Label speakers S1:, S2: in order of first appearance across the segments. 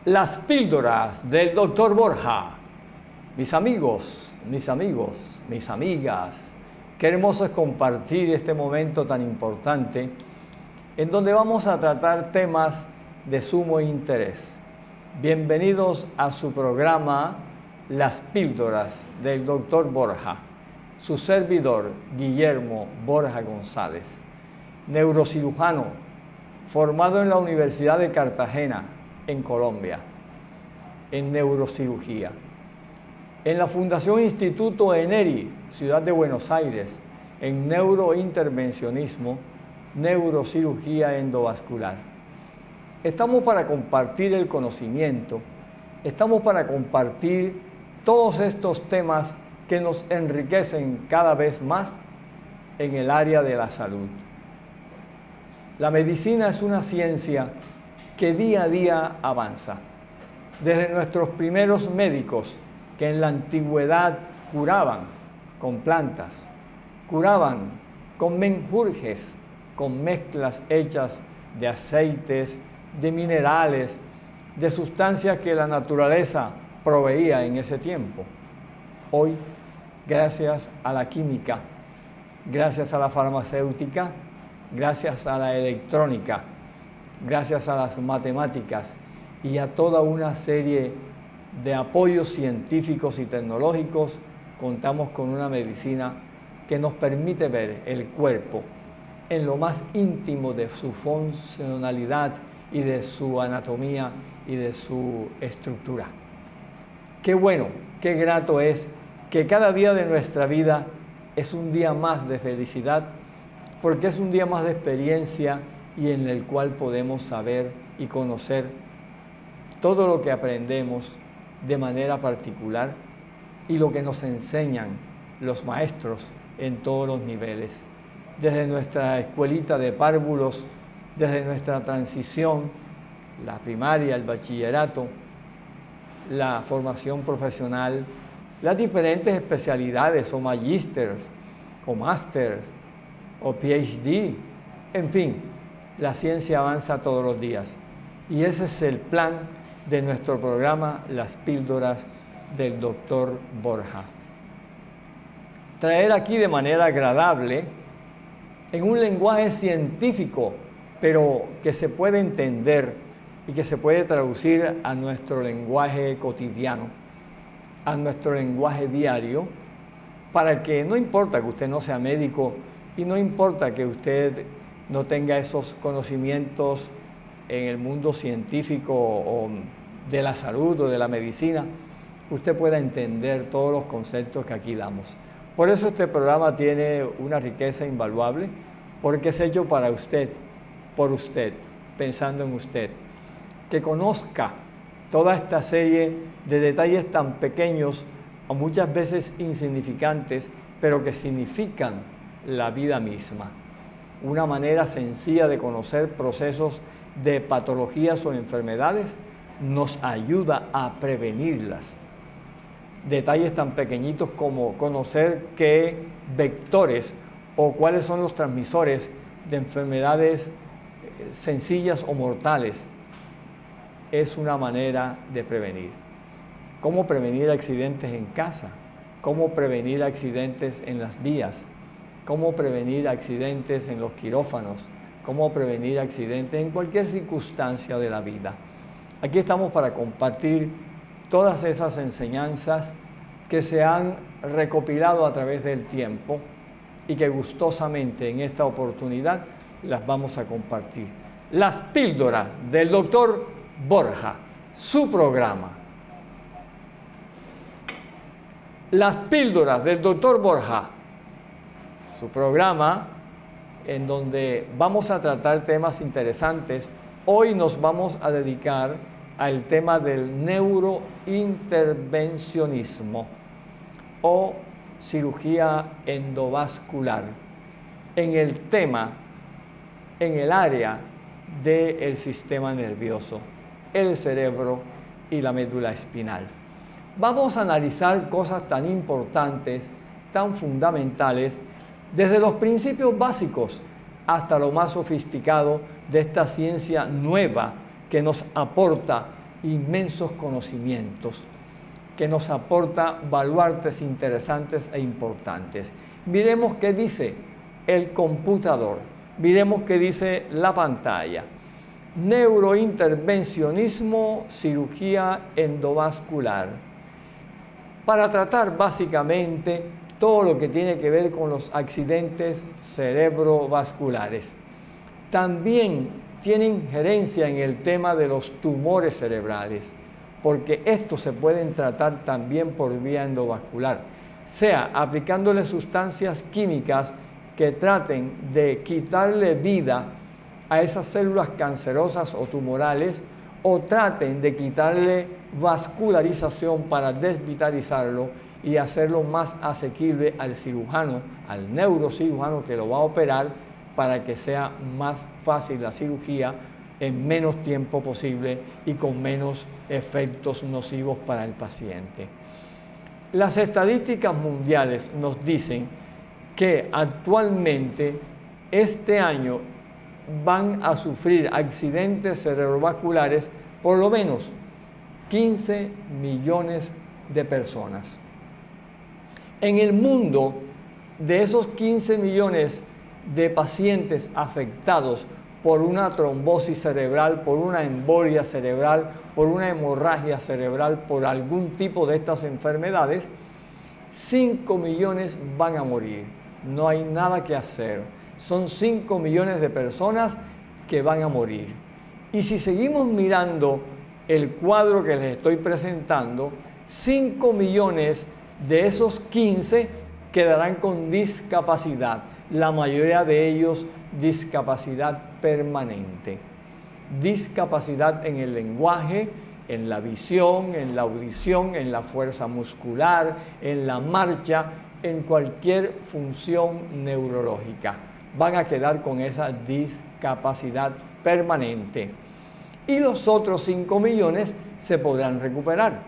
S1: Las píldoras del doctor Borja. Mis amigos, mis amigas, qué hermoso es compartir este momento tan importante en donde vamos a tratar temas de sumo interés. Bienvenidos a su programa Las píldoras del doctor Borja. Su servidor, Guillermo Borja González, neurocirujano, formado en la Universidad de Cartagena, en Colombia, en neurocirugía. En la Fundación Instituto Eneri, Ciudad de Buenos Aires, en neurointervencionismo, neurocirugía endovascular. Estamos para compartir el conocimiento, estamos para compartir todos estos temas que nos enriquecen cada vez más en el área de la salud. La medicina es una ciencia que día a día avanza. Desde nuestros primeros médicos que en la antigüedad curaban con plantas, curaban con menjurjes, con mezclas hechas de aceites, de minerales, de sustancias que la naturaleza proveía en ese tiempo. Hoy, gracias a la química, gracias a la farmacéutica, gracias a la electrónica, gracias a las matemáticas y a toda una serie de apoyos científicos y tecnológicos, contamos con una medicina que nos permite ver el cuerpo en lo más íntimo de su funcionalidad y de su anatomía y de su estructura. Qué bueno, qué grato es que cada día de nuestra vida es un día más de felicidad, porque es un día más de experiencia y en el cual podemos saber y conocer todo lo que aprendemos de manera particular y lo que nos enseñan los maestros en todos los niveles. Desde nuestra escuelita de párvulos, desde nuestra transición, la primaria, el bachillerato, la formación profesional, las diferentes especialidades o magísteres o másters o PhD, en fin, la ciencia avanza todos los días. Y ese es el plan de nuestro programa Las píldoras del doctor Borja. Traer aquí de manera agradable, en un lenguaje científico, pero que se puede entender y que se puede traducir a nuestro lenguaje cotidiano, a nuestro lenguaje diario, para que no importa que usted no sea médico y no importa que usted no tenga esos conocimientos en el mundo científico o de la salud o de la medicina, usted pueda entender todos los conceptos que aquí damos. Por eso este programa tiene una riqueza invaluable, porque es hecho para usted, por usted, pensando en usted, que conozca toda esta serie de detalles tan pequeños o muchas veces insignificantes, pero que significan la vida misma. Una manera sencilla de conocer procesos de patologías o enfermedades nos ayuda a prevenirlas. Detalles tan pequeñitos como conocer qué vectores o cuáles son los transmisores de enfermedades sencillas o mortales es una manera de prevenir. Cómo prevenir accidentes en casa, cómo prevenir accidentes en las vías, cómo prevenir accidentes en los quirófanos, cómo prevenir accidentes en cualquier circunstancia de la vida. Aquí estamos para compartir todas esas enseñanzas que se han recopilado a través del tiempo y que gustosamente en esta oportunidad las vamos a compartir. Las píldoras del doctor Borja, su programa. Las píldoras del doctor Borja, su programa en donde vamos a tratar temas interesantes. Hoy nos vamos a dedicar al tema del neurointervencionismo o cirugía endovascular en el área del sistema nervioso, el cerebro y la médula espinal. Vamos a analizar cosas tan importantes, tan fundamentales, desde los principios básicos hasta lo más sofisticado de esta ciencia nueva que nos aporta inmensos conocimientos que nos aporta baluartes interesantes e importantes. Miremos qué dice el computador, miremos qué dice la pantalla. Neurointervencionismo, cirugía endovascular, para tratar básicamente todo lo que tiene que ver con los accidentes cerebrovasculares. También tiene injerencia en el tema de los tumores cerebrales, porque estos se pueden tratar también por vía endovascular, sea aplicándole sustancias químicas que traten de quitarle vida a esas células cancerosas o tumorales, o traten de quitarle vascularización para desvitalizarlo y hacerlo más asequible al cirujano, al neurocirujano que lo va a operar, para que sea más fácil la cirugía en menos tiempo posible y con menos efectos nocivos para el paciente. Las estadísticas mundiales nos dicen que actualmente este año van a sufrir accidentes cerebrovasculares por lo menos 15 millones de personas. En el mundo, de esos 15 millones de pacientes afectados por una trombosis cerebral, por una embolia cerebral, por una hemorragia cerebral, por algún tipo de estas enfermedades, 5 millones van a morir. No hay nada que hacer. Son 5 millones de personas que van a morir. Y si seguimos mirando el cuadro que les estoy presentando, 5 millones de esos 15 quedarán con discapacidad, la mayoría de ellos discapacidad permanente. Discapacidad en el lenguaje, en la visión, en la audición, en la fuerza muscular, en la marcha, en cualquier función neurológica. Van a quedar con esa discapacidad permanente. Y los otros 5 millones se podrán recuperar,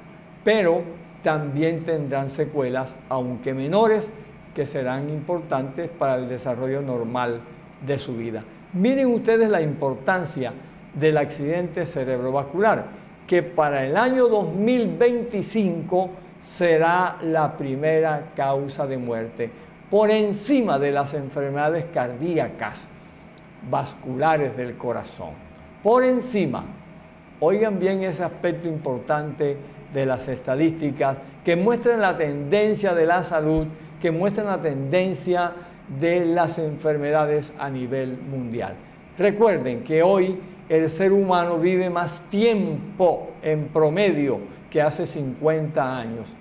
S1: pero también tendrán secuelas, aunque menores, que serán importantes para el desarrollo normal de su vida. Miren ustedes la importancia del accidente cerebrovascular, que para el año 2025 será la primera causa de muerte, por encima de las enfermedades cardíacas, vasculares del corazón. Por encima. Oigan bien ese aspecto importante de las estadísticas que muestran la tendencia de la salud, que muestran la tendencia de las enfermedades a nivel mundial. Recuerden que hoy el ser humano vive más tiempo en promedio que hace 50 años.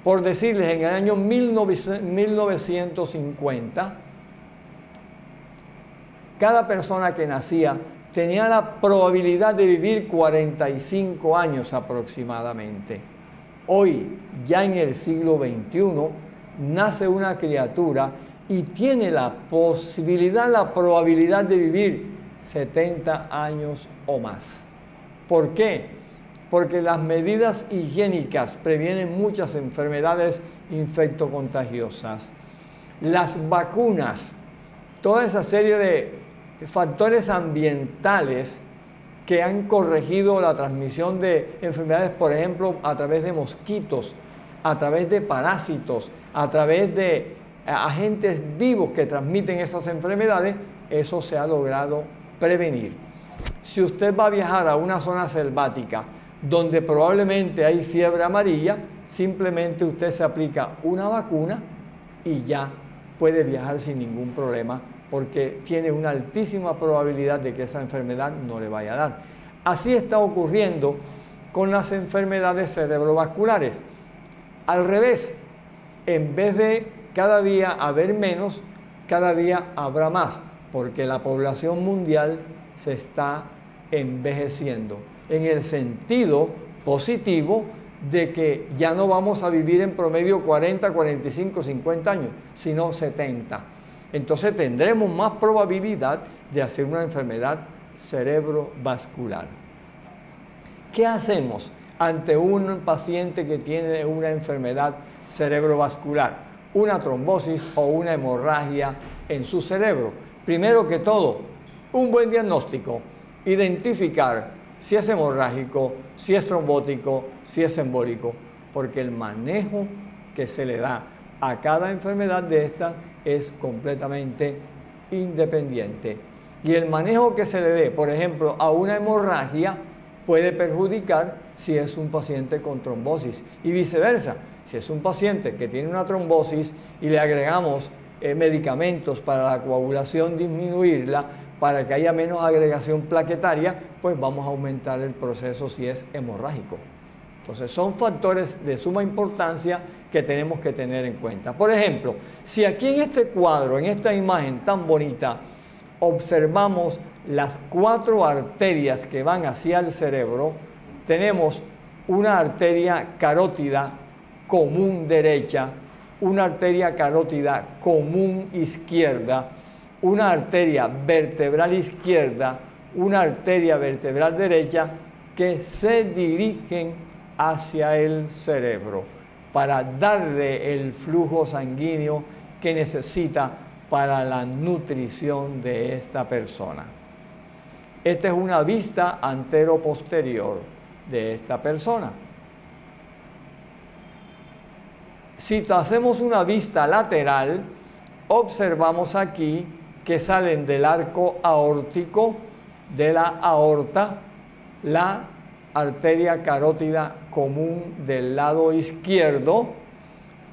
S1: Por decirles, en el año 1950, cada persona que nacía tenía la probabilidad de vivir 45 años aproximadamente. Hoy, ya en el siglo XXI, nace una criatura y tiene la posibilidad, la probabilidad de vivir 70 años o más. ¿Por qué? Porque las medidas higiénicas previenen muchas enfermedades infectocontagiosas. Las vacunas, toda esa serie de factores ambientales que han corregido la transmisión de enfermedades, por ejemplo, a través de mosquitos, a través de parásitos, a través de agentes vivos que transmiten esas enfermedades, eso se ha logrado prevenir. Si usted va a viajar a una zona selvática donde probablemente hay fiebre amarilla, simplemente usted se aplica una vacuna y ya puede viajar sin ningún problema, porque tiene una altísima probabilidad de que esa enfermedad no le vaya a dar. Así está ocurriendo con las enfermedades cerebrovasculares. Al revés, en vez de cada día haber menos, cada día habrá más, porque la población mundial se está envejeciendo, en el sentido positivo de que ya no vamos a vivir en promedio 40, 45, 50 años, sino 70. Entonces tendremos más probabilidad de hacer una enfermedad cerebrovascular. ¿Qué hacemos ante un paciente que tiene una enfermedad cerebrovascular, una trombosis o una hemorragia en su cerebro? Primero que todo, un buen diagnóstico, identificar si es hemorrágico, si es trombótico, si es embólico, porque el manejo que se le da a cada enfermedad de esta es completamente independiente. Y el manejo que se le dé, por ejemplo, a una hemorragia puede perjudicar si es un paciente con trombosis y viceversa. Si es un paciente que tiene una trombosis y le agregamos medicamentos para la coagulación, disminuirla, para que haya menos agregación plaquetaria, pues vamos a aumentar el proceso si es hemorrágico. Entonces son factores de suma importancia que tenemos que tener en cuenta. Por ejemplo, si aquí en este cuadro, en esta imagen tan bonita, observamos las 4 arterias que van hacia el cerebro, tenemos una arteria carótida común derecha, una arteria carótida común izquierda, una arteria vertebral izquierda, una arteria vertebral derecha que se dirigen hacia el cerebro para darle el flujo sanguíneo que necesita para la nutrición de esta persona. Esta es una vista antero-posterior de esta persona. Si hacemos una vista lateral, observamos aquí que salen del arco aórtico, de la aorta, la arteria carótida común del lado izquierdo,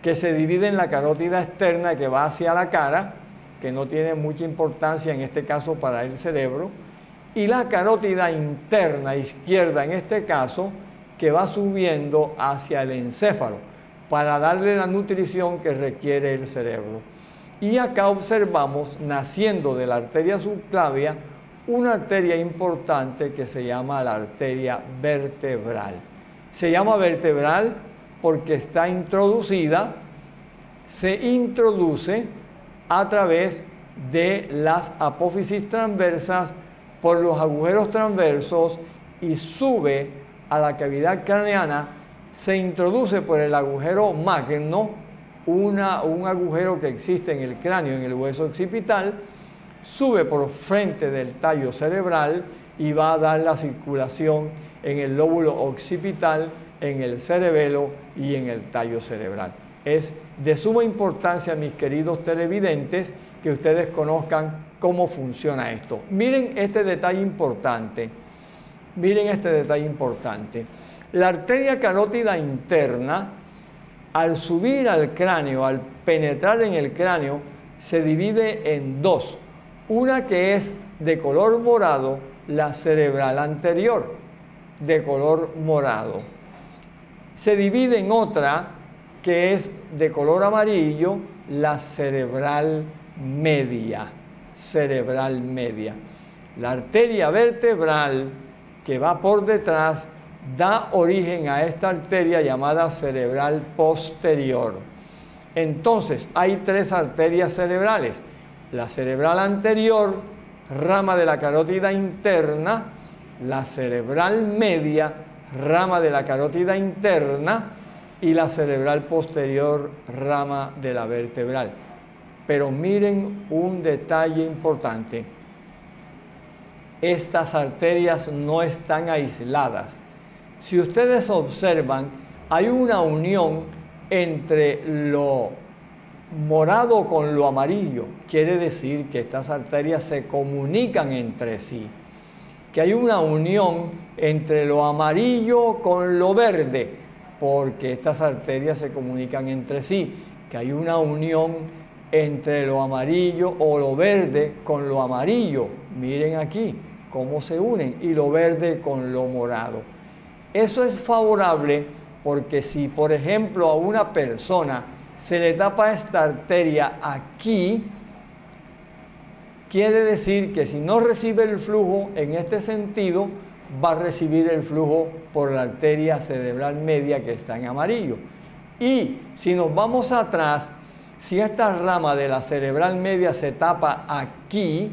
S1: que se divide en la carótida externa que va hacia la cara, que no tiene mucha importancia en este caso para el cerebro, y la carótida interna izquierda en este caso, que va subiendo hacia el encéfalo para darle la nutrición que requiere el cerebro. Y acá observamos, naciendo de la arteria subclavia, una arteria importante que se llama la arteria vertebral. Se llama vertebral porque está introducida, se introduce a través de las apófisis transversas por los agujeros transversos y sube a la cavidad craneana, se introduce por el agujero magno, un agujero que existe en el cráneo, en el hueso occipital, sube por frente del tallo cerebral y va a dar la circulación en el lóbulo occipital, en el cerebelo y en el tallo cerebral. Es de suma importancia, mis queridos televidentes, que ustedes conozcan cómo funciona esto. Miren este detalle importante. Miren este detalle importante. La arteria carótida interna, al subir al cráneo, al penetrar en el cráneo, se divide en 2. Una que es de color morado, la cerebral anterior, de color morado. Se divide en otra que es de color amarillo, la cerebral media. Cerebral media. La arteria vertebral que va por detrás da origen a esta arteria llamada cerebral posterior. Entonces, hay 3 arterias cerebrales. La cerebral anterior, rama de la carótida interna, la cerebral media, rama de la carótida interna, y la cerebral posterior, rama de la vertebral. Pero miren un detalle importante. Estas arterias no están aisladas. Si ustedes observan, hay una unión entre lo morado con lo amarillo. Quiere decir que estas arterias se comunican entre sí. Que hay una unión entre lo amarillo con lo verde, porque estas arterias se comunican entre sí. Que hay una unión entre lo amarillo o lo verde con lo amarillo. Miren aquí cómo se unen, y lo verde con lo morado. Eso es favorable porque si, por ejemplo, a una persona se le tapa esta arteria aquí, quiere decir que si no recibe el flujo en este sentido, va a recibir el flujo por la arteria cerebral media que está en amarillo. Y si nos vamos atrás, si esta rama de la cerebral media se tapa aquí,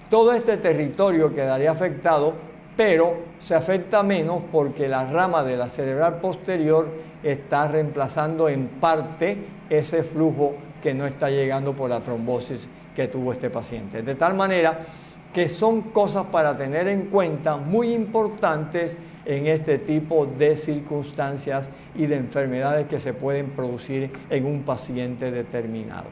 S1: todo este territorio quedaría afectado, pero se afecta menos porque la rama de la cerebral posterior está reemplazando en parte ese flujo que no está llegando por la trombosis que tuvo este paciente. De tal manera que son cosas para tener en cuenta muy importantes en este tipo de circunstancias y de enfermedades que se pueden producir en un paciente determinado.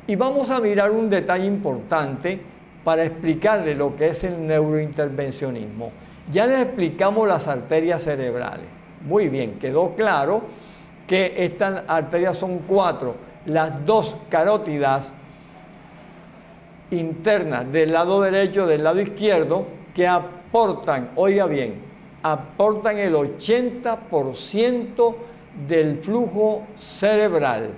S1: Y vamos a mirar un detalle importante para explicarle lo que es el neurointervencionismo. Ya les explicamos las arterias cerebrales. Muy bien, quedó claro que estas arterias son 4, las 2 carótidas internas del lado derecho, del lado izquierdo, que aportan, oiga bien, aportan el 80% del flujo cerebral,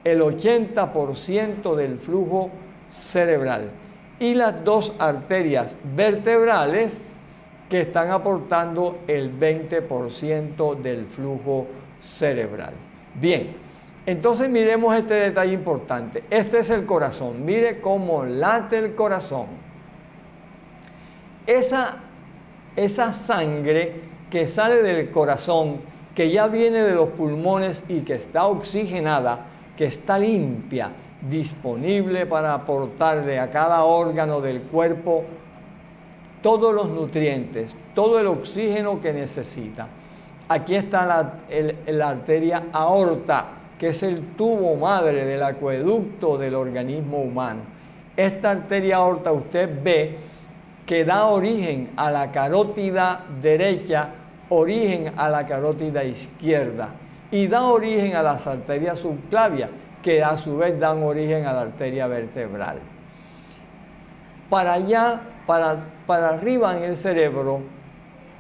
S1: el 80% del flujo cerebral. Y las 2 arterias vertebrales que están aportando el 20% del flujo cerebral. Bien, entonces miremos este detalle importante. Este es el corazón. Mire cómo late el corazón. Esa sangre que sale del corazón, que ya viene de los pulmones y que está oxigenada, que está limpia, disponible para aportarle a cada órgano del cuerpo todos los nutrientes, todo el oxígeno que necesita. Aquí está la arteria aorta, que es el tubo madre del acueducto del organismo humano. Esta arteria aorta usted ve que da origen a la carótida derecha, origen a la carótida izquierda y da origen a las arterias subclavias, que a su vez dan origen a la arteria vertebral. Para allá, para arriba en el cerebro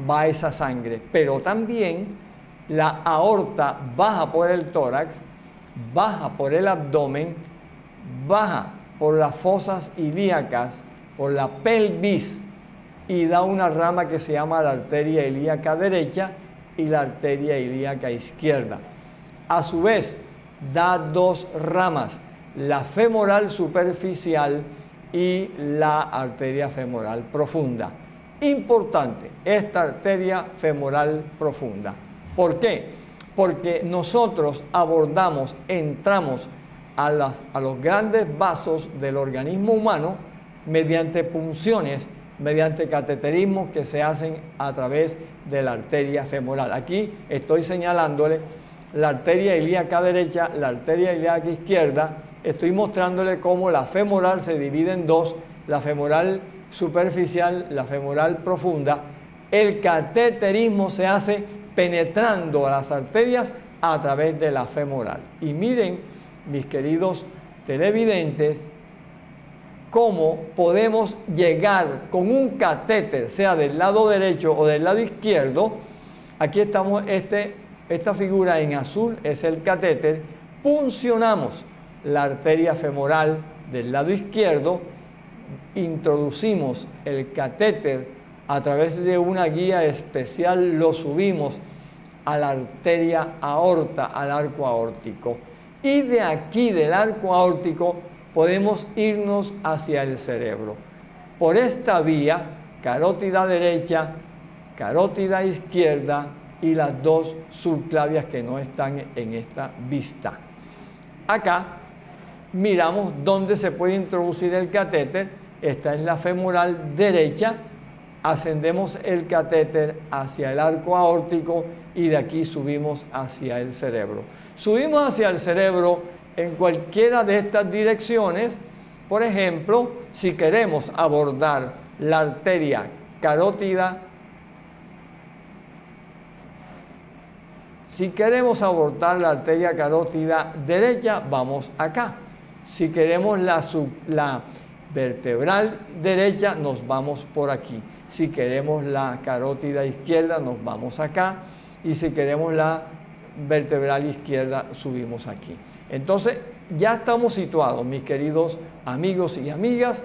S1: va esa sangre, pero también la aorta baja por el tórax, baja por el abdomen, baja por las fosas ilíacas, por la pelvis, y da una rama que se llama la arteria ilíaca derecha y la arteria ilíaca izquierda. A su vez, da 2 ramas, la femoral superficial y la arteria femoral profunda. Importante, esta arteria femoral profunda. ¿Por qué? Porque nosotros abordamos, entramos a los grandes vasos del organismo humano mediante punciones, mediante cateterismos que se hacen a través de la arteria femoral. Aquí estoy señalándole la arteria ilíaca derecha, la arteria ilíaca izquierda. Estoy mostrándole cómo la femoral se divide en 2, la femoral superficial, la femoral profunda. El cateterismo se hace penetrando a las arterias a través de la femoral. Y miren, mis queridos televidentes, cómo podemos llegar con un catéter, sea del lado derecho o del lado izquierdo. Aquí estamos, esta figura en azul es el catéter. Puncionamos la arteria femoral del lado izquierdo, introducimos el catéter a través de una guía especial, lo subimos a la arteria aorta, al arco aórtico. Y de aquí, del arco aórtico, podemos irnos hacia el cerebro. Por esta vía, carótida derecha, carótida izquierda y las 2 subclavias que no están en esta vista. Acá miramos dónde se puede introducir el catéter. Esta es la femoral derecha. Ascendemos el catéter hacia el arco aórtico y de aquí subimos hacia el cerebro. Subimos hacia el cerebro en cualquiera de estas direcciones. Por ejemplo, si queremos abordar la arteria carótida, derecha, vamos acá. Si queremos la vertebral derecha, nos vamos por aquí. Si queremos la carótida izquierda, nos vamos acá. Y si queremos la vertebral izquierda, subimos aquí. Entonces, ya estamos situados, mis queridos amigos y amigas,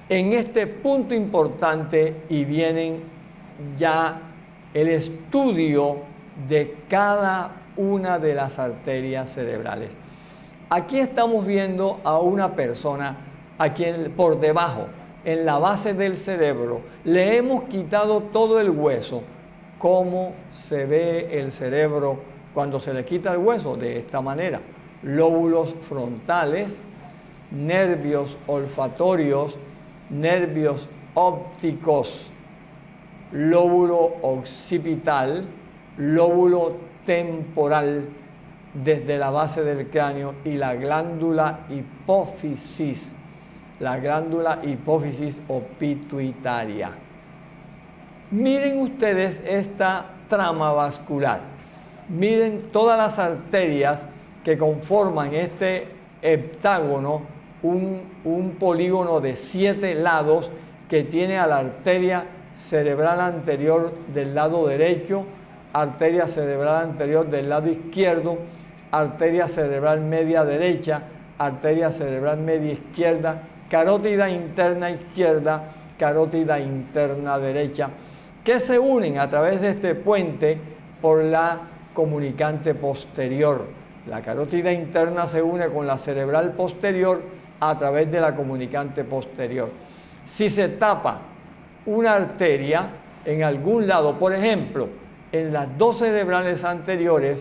S1: en este punto importante, y vienen ya el estudio de cada una de las arterias cerebrales. Aquí estamos viendo a una persona a quien por debajo, en la base del cerebro, le hemos quitado todo el hueso. ¿Cómo se ve el cerebro cuando se le quita el hueso? De esta manera: lóbulos frontales, nervios olfatorios, nervios ópticos, lóbulo occipital, lóbulo temporal desde la base del cráneo y la glándula hipófisis o pituitaria. Miren ustedes esta trama vascular. Miren todas las arterias que conforman este heptágono, un polígono de 7 lados que tiene a la arteria cerebral anterior del lado derecho, arteria cerebral anterior del lado izquierdo, arteria cerebral media derecha, arteria cerebral media izquierda, carótida interna izquierda, carótida interna derecha, que se unen a través de este puente por la comunicante posterior. La carótida interna se une con la cerebral posterior a través de la comunicante posterior. Si se tapa una arteria en algún lado, por ejemplo, en las dos cerebrales anteriores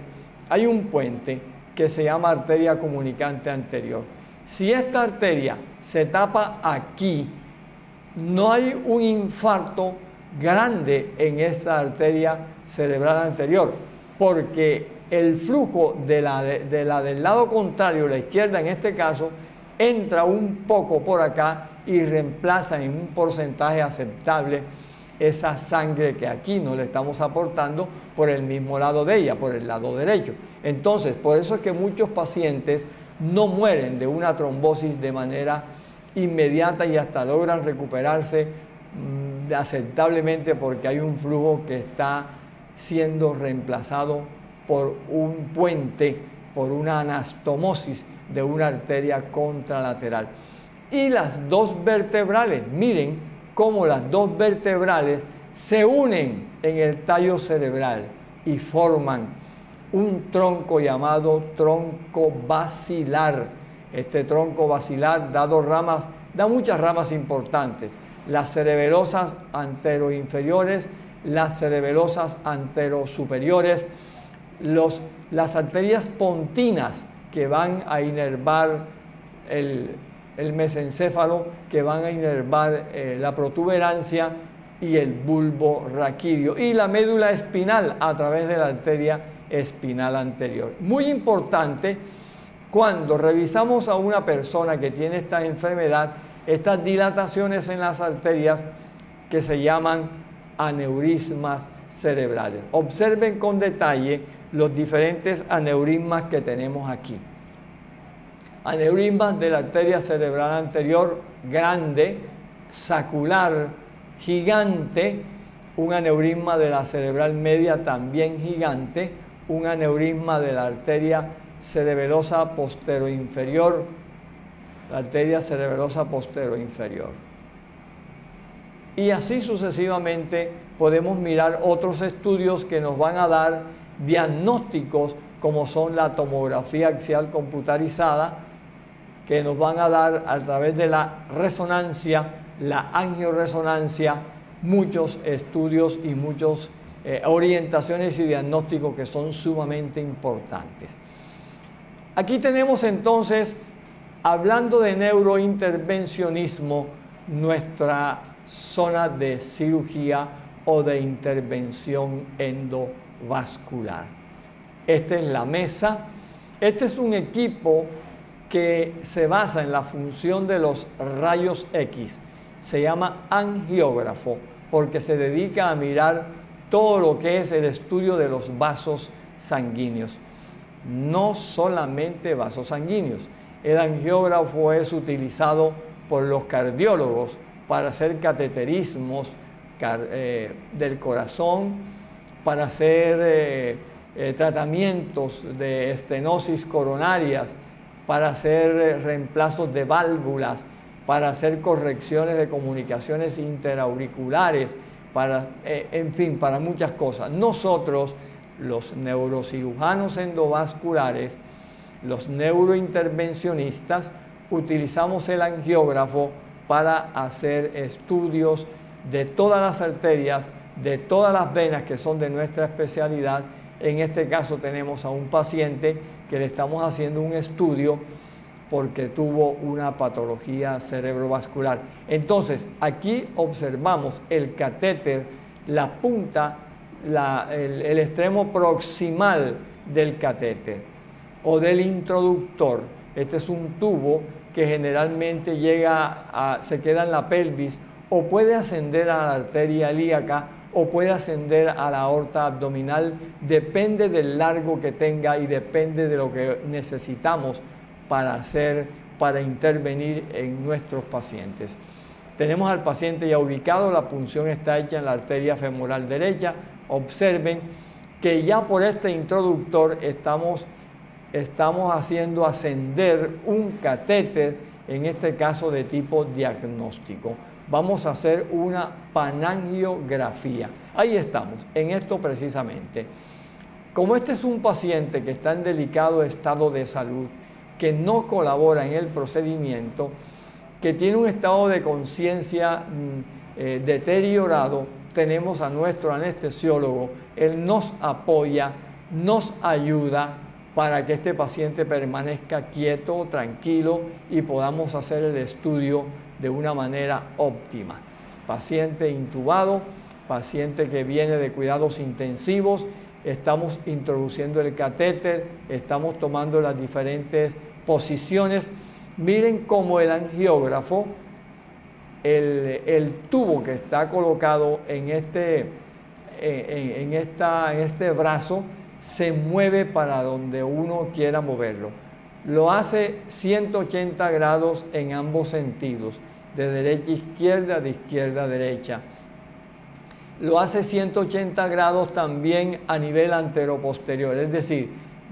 S1: hay un puente que se llama arteria comunicante anterior. Si esta arteria se tapa aquí, no hay un infarto grande en esta arteria cerebral anterior, porque el flujo de la del lado contrario, la izquierda en este caso, entra un poco por acá y reemplaza en un porcentaje aceptable esa sangre que aquí no le estamos aportando por el mismo lado de ella, por el lado derecho. Entonces, por eso es que muchos pacientes no mueren de una trombosis de manera inmediata y hasta logran recuperarse aceptablemente, porque hay un flujo que está siendo reemplazado por un puente, por una anastomosis de una arteria contralateral. Y las dos vertebrales, miren cómo las dos vertebrales se unen en el tallo cerebral y forman un tronco llamado tronco basilar. Este tronco basilar da muchas ramas importantes: las cerebelosas anteroinferiores, las cerebelosas anterosuperiores, las arterias pontinas que van a inervar el mesencéfalo, que van a inervar la protuberancia y el bulbo raquídeo, y la médula espinal a través de la arteria espinal anterior. Muy importante cuando revisamos a una persona que tiene esta enfermedad, estas dilataciones en las arterias que se llaman aneurismas cerebrales. Observen con detalle los diferentes aneurismas que tenemos aquí. Aneurismas de la arteria cerebral anterior grande, sacular, gigante, un aneurisma de la cerebral media también gigante, un aneurisma de la arteria cerebelosa posteroinferior, la arteria cerebelosa posteroinferior. Y así sucesivamente podemos mirar otros estudios que nos van a dar diagnósticos, como son la tomografía axial computarizada, que nos van a dar a través de la resonancia, la angioresonancia, muchos estudios y muchas orientaciones y diagnósticos que son sumamente importantes. Aquí tenemos entonces, hablando de neurointervencionismo, nuestra zona de cirugía o de intervención endovascular. Esta es la mesa. Este es un equipo que se basa en la función de los rayos X. Se llama angiógrafo porque se dedica a mirar todo lo que es el estudio de los vasos sanguíneos. No solamente vasos sanguíneos. El angiógrafo es utilizado por los cardiólogos para hacer cateterismos del corazón, para hacer tratamientos de estenosis coronarias, para hacer reemplazos de válvulas, para hacer correcciones de comunicaciones interauriculares, en fin, para muchas cosas. Nosotros, los neurocirujanos endovasculares, los neurointervencionistas, utilizamos el angiógrafo para hacer estudios de todas las arterias, de todas las venas que son de nuestra especialidad. En este caso tenemos a un paciente que le estamos haciendo un estudio porque tuvo una patología cerebrovascular. Entonces, aquí observamos el catéter, la punta, el extremo proximal del catéter o del introductor. Este es un tubo que generalmente se queda en la pelvis o puede ascender a la arteria ilíaca o puede ascender a la aorta abdominal, depende del largo que tenga y depende de lo que necesitamos para intervenir en nuestros pacientes. Tenemos al paciente ya ubicado, la punción está hecha en la arteria femoral derecha. Observen que ya por este introductor estamos haciendo ascender un catéter, en este caso de tipo diagnóstico. Vamos a hacer una panangiografía. Ahí estamos, en esto precisamente. Como este es un paciente que está en delicado estado de salud, que no colabora en el procedimiento, que tiene un estado de conciencia deteriorado, tenemos a nuestro anestesiólogo. Él nos apoya, nos ayuda para que este paciente permanezca quieto, tranquilo y podamos hacer el estudio de una manera óptima. Paciente intubado, paciente que viene de cuidados intensivos, estamos introduciendo el catéter, estamos tomando las diferentes posiciones. Miren cómo el angiógrafo, el tubo que está colocado en este brazo, se mueve para donde uno quiera moverlo. Lo hace 180 grados en ambos sentidos, de derecha a izquierda, de izquierda a derecha. Lo hace 180 grados también a nivel anteroposterior, es decir,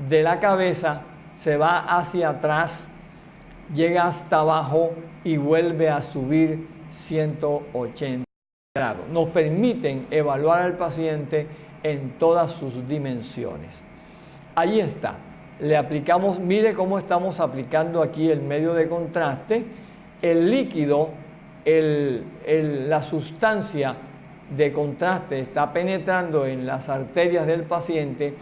S1: de la cabeza se va hacia atrás, llega hasta abajo y vuelve a subir 180 grados. Nos permiten evaluar al paciente en todas sus dimensiones. Ahí está. Le aplicamos, mire cómo estamos aplicando aquí el medio de contraste. El líquido, la sustancia de contraste está penetrando en las arterias del paciente,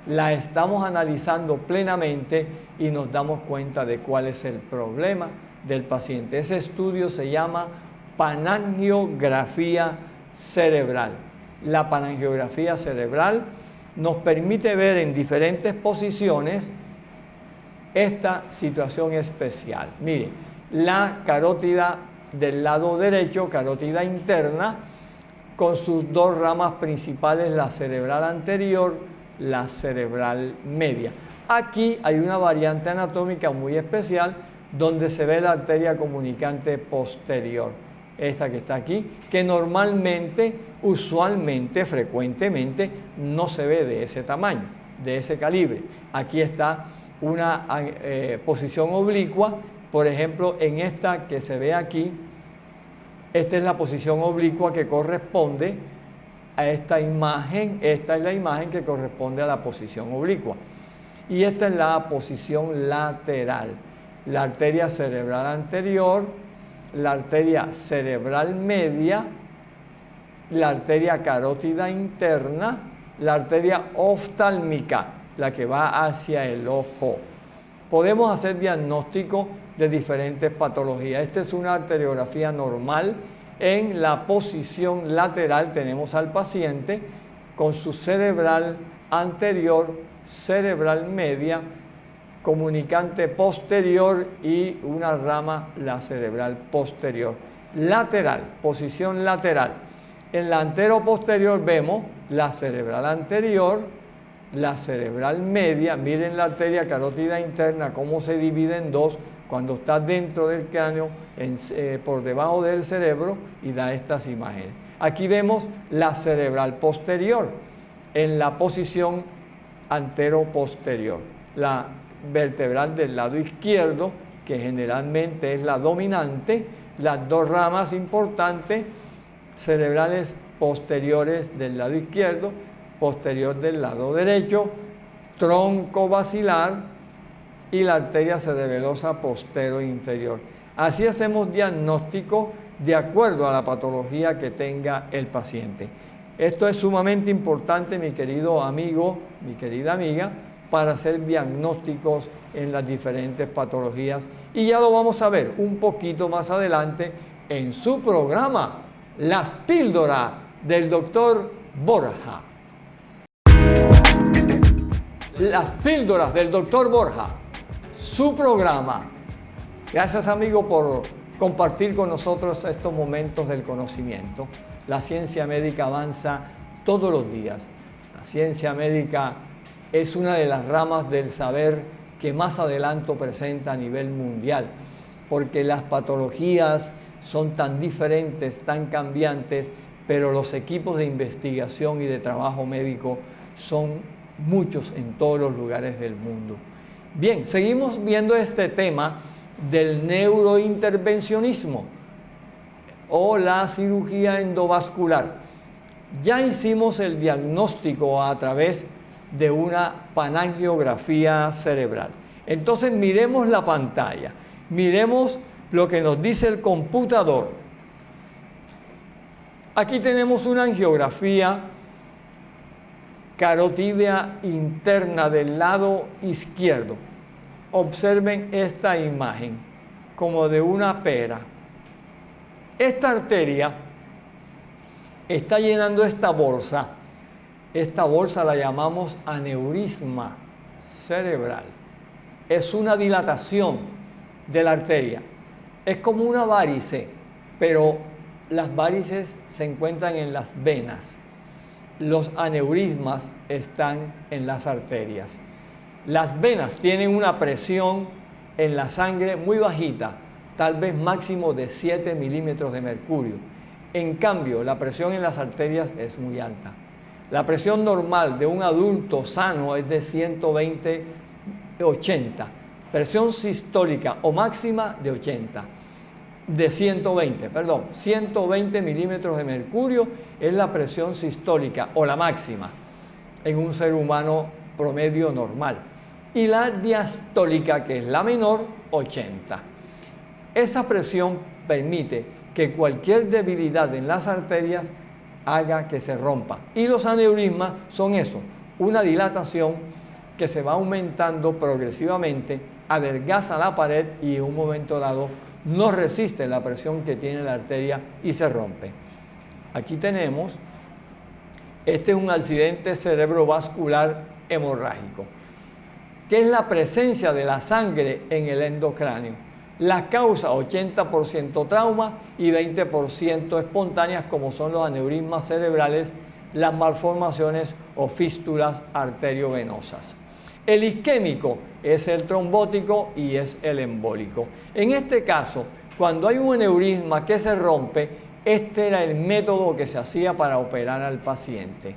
S1: la estamos analizando plenamente y nos damos cuenta de cuál es el problema del paciente. Ese estudio se llama panangiografía cerebral. La panangiografía cerebral nos permite ver en diferentes posiciones esta situación especial. Mire, la carótida del lado derecho, carótida interna, con sus dos ramas principales, la cerebral anterior, la cerebral media. Aquí hay una variante anatómica muy especial donde se ve la arteria comunicante posterior, esta que está aquí, que normalmente, usualmente, frecuentemente no se ve de ese tamaño, de ese calibre. Aquí está una posición oblicua, por ejemplo, en esta que se ve aquí, esta es la posición oblicua que corresponde a esta imagen, esta es la imagen que corresponde a la posición oblicua. Y esta es la posición lateral, la arteria cerebral anterior, la arteria cerebral media, la arteria carótida interna, la arteria oftálmica, la que va hacia el ojo. Podemos hacer diagnóstico de diferentes patologías. Esta es una arteriografía normal. En la posición lateral tenemos al paciente con su cerebral anterior, cerebral media, comunicante posterior y una rama, la cerebral posterior. Lateral, posición lateral. En la anteroposterior vemos la cerebral anterior, la cerebral media. Miren la arteria carótida interna, cómo se divide en dos cuando está dentro del cráneo, por debajo del cerebro, y da estas imágenes. Aquí vemos la cerebral posterior en la posición anteroposterior. La vertebral del lado izquierdo, que generalmente es la dominante, las dos ramas importantes cerebrales posteriores del lado izquierdo, posterior del lado derecho, tronco basilar y la arteria cerebelosa postero inferior. Así hacemos diagnóstico de acuerdo a la patología que tenga el paciente. Esto es sumamente importante, mi querido amigo, mi querida amiga, para hacer diagnósticos en las diferentes patologías. Y ya lo vamos a ver un poquito más adelante en su programa, Las Píldoras del Dr. Borja. Las Píldoras del Dr. Borja, su programa. Gracias, amigo, por compartir con nosotros estos momentos del conocimiento. La ciencia médica avanza todos los días. La ciencia médica es una de las ramas del saber que más adelanto presenta a nivel mundial, porque las patologías son tan diferentes, tan cambiantes, pero los equipos de investigación y de trabajo médico son muchos en todos los lugares del mundo. Bien, seguimos viendo este tema del neurointervencionismo o la cirugía endovascular. Ya hicimos el diagnóstico a través de una panangiografía cerebral. Entonces miremos la pantalla, miremos lo que nos dice el computador. Aquí tenemos una angiografía carotídea interna del lado izquierdo. Observen esta imagen como de una pera. Esta arteria está llenando esta bolsa. Esta bolsa la llamamos aneurisma cerebral. Es una dilatación de la arteria. Es como una varice, pero las varices se encuentran en las venas. Los aneurismas están en las arterias. Las venas tienen una presión en la sangre muy bajita, tal vez máximo de 7 milímetros de mercurio. En cambio, la presión en las arterias es muy alta. La presión normal de un adulto sano es de 120/80. Presión sistólica o máxima de 120 milímetros de mercurio es la presión sistólica o la máxima en un ser humano promedio normal. Y la diastólica, que es la menor, 80. Esa presión permite que cualquier debilidad en las arterias haga que se rompa. Y los aneurismas son eso, una dilatación que se va aumentando progresivamente, adelgaza la pared y en un momento dado no resiste la presión que tiene la arteria y se rompe. Aquí tenemos, este es un accidente cerebrovascular hemorrágico, que es la presencia de la sangre en el endocráneo. La causa 80% trauma y 20% espontáneas, como son los aneurismas cerebrales, las malformaciones o fístulas arteriovenosas. El isquémico es el trombótico y es el embólico. En este caso, cuando hay un aneurisma que se rompe, este era el método que se hacía para operar al paciente.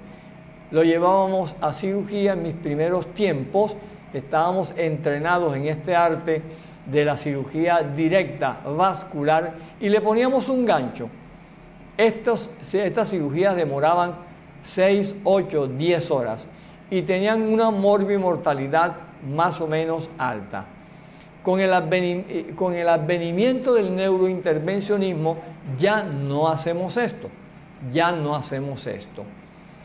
S1: Lo llevábamos a cirugía en mis primeros tiempos, estábamos entrenados en este arte de la cirugía directa vascular y le poníamos un gancho. Estas cirugías demoraban 6, 8, 10 horas y tenían una morbimortalidad más o menos alta. Con el advenimiento del neurointervencionismo ya no hacemos esto,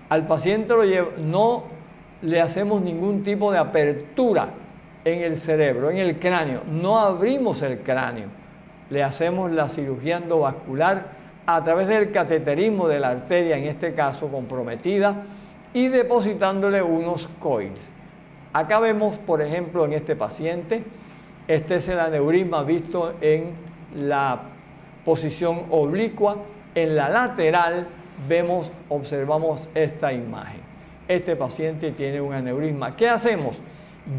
S1: Al paciente no le hacemos ningún tipo de apertura en el cerebro, en el cráneo, no abrimos el cráneo, le hacemos la cirugía endovascular a través del cateterismo de la arteria, en este caso comprometida, y depositándole unos coils. Acá vemos, por ejemplo, en este paciente, este es el aneurisma visto en la posición oblicua, en la lateral observamos esta imagen. Este paciente tiene un aneurisma. ¿Qué hacemos?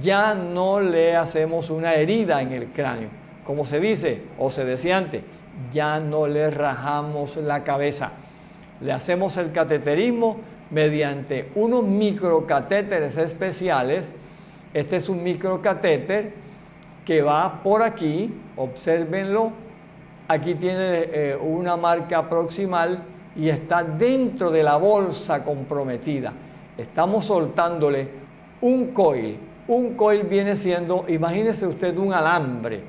S1: Ya no le hacemos una herida en el cráneo. Como se dice o se decía antes, ya no le rajamos la cabeza. Le hacemos el cateterismo mediante unos microcatéteres especiales. Este es un microcatéter que va por aquí, obsérvenlo. Aquí tiene una marca proximal y está dentro de la bolsa comprometida. Estamos soltándole un coil. Un coil viene siendo, imagínese usted, un alambre,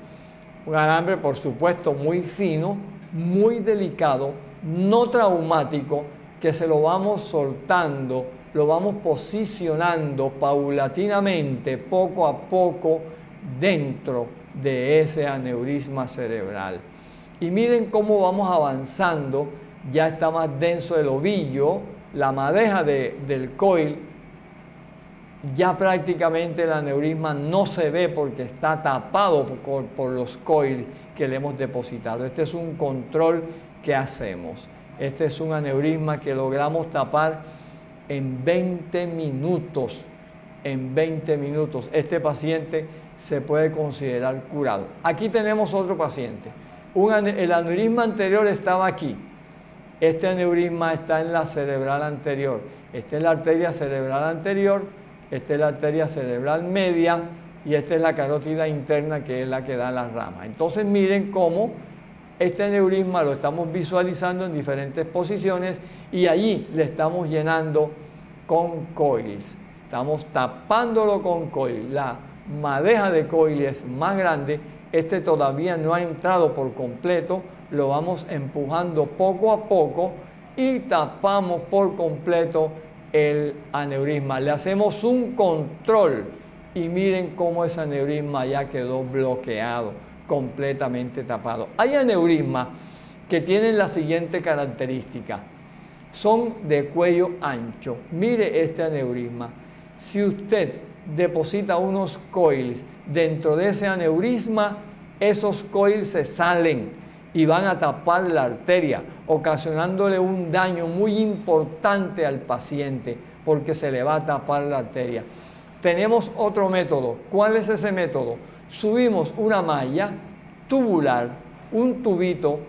S1: por supuesto muy fino, muy delicado, no traumático, que se lo vamos soltando, lo vamos posicionando paulatinamente, poco a poco, dentro de ese aneurisma cerebral. Y miren cómo vamos avanzando, ya está más denso el ovillo, la madeja del coil, ya prácticamente el aneurisma no se ve porque está tapado por los coils que le hemos depositado. Este es un control que hacemos. Este es un aneurisma que logramos tapar en 20 minutos. En 20 minutos. Este paciente se puede considerar curado. Aquí tenemos otro paciente. El aneurisma anterior estaba aquí. Este aneurisma está en la cerebral anterior. Esta es la arteria cerebral anterior, esta es la arteria cerebral media y esta es la carótida interna, que es la que da las ramas. Entonces miren cómo este aneurisma lo estamos visualizando en diferentes posiciones y allí le estamos llenando con coils. Estamos tapándolo con coil. La madeja de coil es más grande. Este todavía no ha entrado por completo. Lo vamos empujando poco a poco y tapamos por completo el aneurisma. Le hacemos un control y miren cómo ese aneurisma ya quedó bloqueado, completamente tapado. Hay aneurismas que tienen la siguiente característica. Son de cuello ancho. Mire este aneurisma. Si usted deposita unos coils dentro de ese aneurisma, esos coils se salen y van a tapar la arteria, ocasionándole un daño muy importante al paciente porque se le va a tapar la arteria. Tenemos otro método. ¿Cuál es ese método? Subimos una malla tubular, un tubito,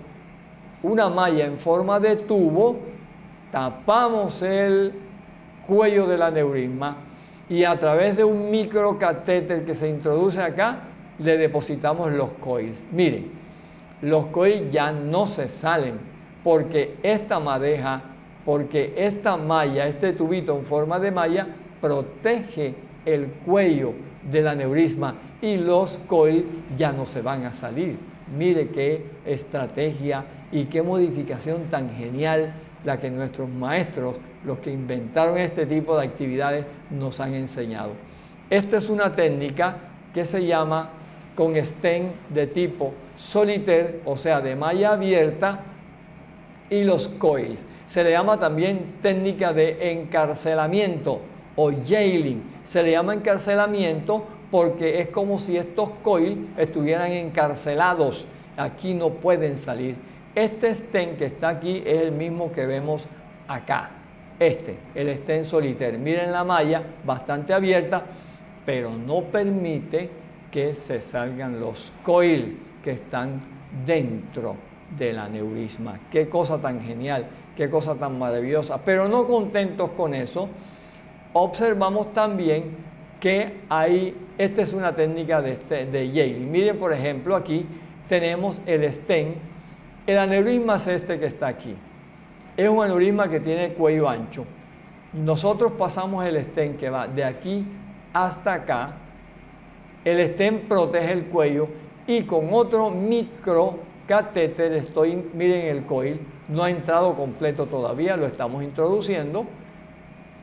S1: una malla en forma de tubo, tapamos el cuello del aneurisma y a través de un microcatéter que se introduce acá, le depositamos los coils. Miren, los coils ya no se salen porque esta madeja, porque esta malla, este tubito en forma de malla, protege el cuello del aneurisma y los coils ya no se van a salir. Mire qué estrategia y qué modificación tan genial la que nuestros maestros, los que inventaron este tipo de actividades, nos han enseñado. Esta es una técnica que se llama con stent de tipo solitaire, o sea, de malla abierta, y los coils. Se le llama también técnica de encarcelamiento o jailing. Se le llama encarcelamiento porque es como si estos coils estuvieran encarcelados. Aquí no pueden salir. Este stent que está aquí es el mismo que vemos acá. El stent solitaire. Miren la malla, bastante abierta, pero no permite que se salgan los coils que están dentro del aneurisma. Qué cosa tan genial, qué cosa tan maravillosa. Pero no contentos con eso, observamos también que esta es una técnica de Yale. Miren, por ejemplo, aquí tenemos el stent. El aneurisma es este que está aquí. Es un aneurisma que tiene cuello ancho. Nosotros pasamos el stent que va de aquí hasta acá. El stent protege el cuello y con otro microcatéter miren el coil, no ha entrado completo todavía, lo estamos introduciendo.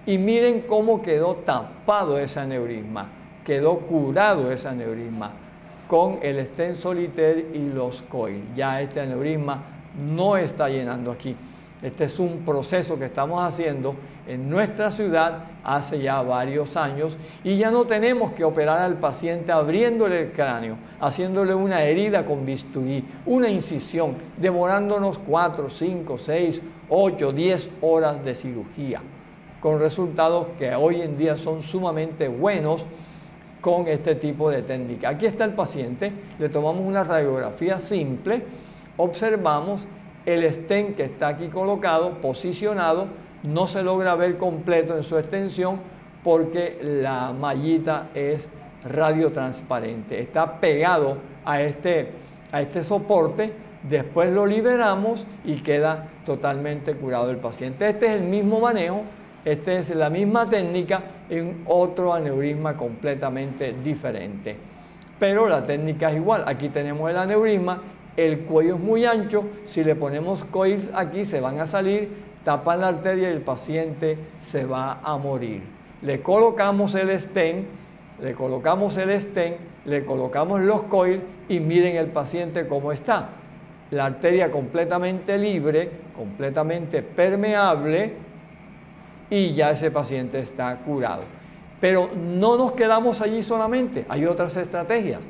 S1: Y miren cómo quedó tapado ese aneurisma, quedó curado ese aneurisma con el stent solitaire y los coils. Ya este aneurisma no está llenando aquí. Este es un proceso que estamos haciendo en nuestra ciudad hace ya varios años y ya no tenemos que operar al paciente abriéndole el cráneo, haciéndole una herida con bisturí, una incisión, demorándonos 4, 5, 6, 8, 10 horas de cirugía, con resultados que hoy en día son sumamente buenos con este tipo de técnica. Aquí está el paciente, le tomamos una radiografía simple, observamos el stent que está aquí colocado, posicionado, no se logra ver completo en su extensión porque la mallita es radiotransparente. Está pegado a este soporte, después lo liberamos y queda totalmente curado el paciente. Este es el mismo manejo, esta es la misma técnica en otro aneurisma completamente diferente. Pero la técnica es igual. Aquí tenemos el aneurisma. El cuello es muy ancho, si le ponemos coils aquí se van a salir, tapan la arteria y el paciente se va a morir. Le colocamos el stent, le colocamos los coils y miren el paciente cómo está. La arteria completamente libre, completamente permeable y ya ese paciente está curado. Pero no nos quedamos allí solamente, hay otras estrategias.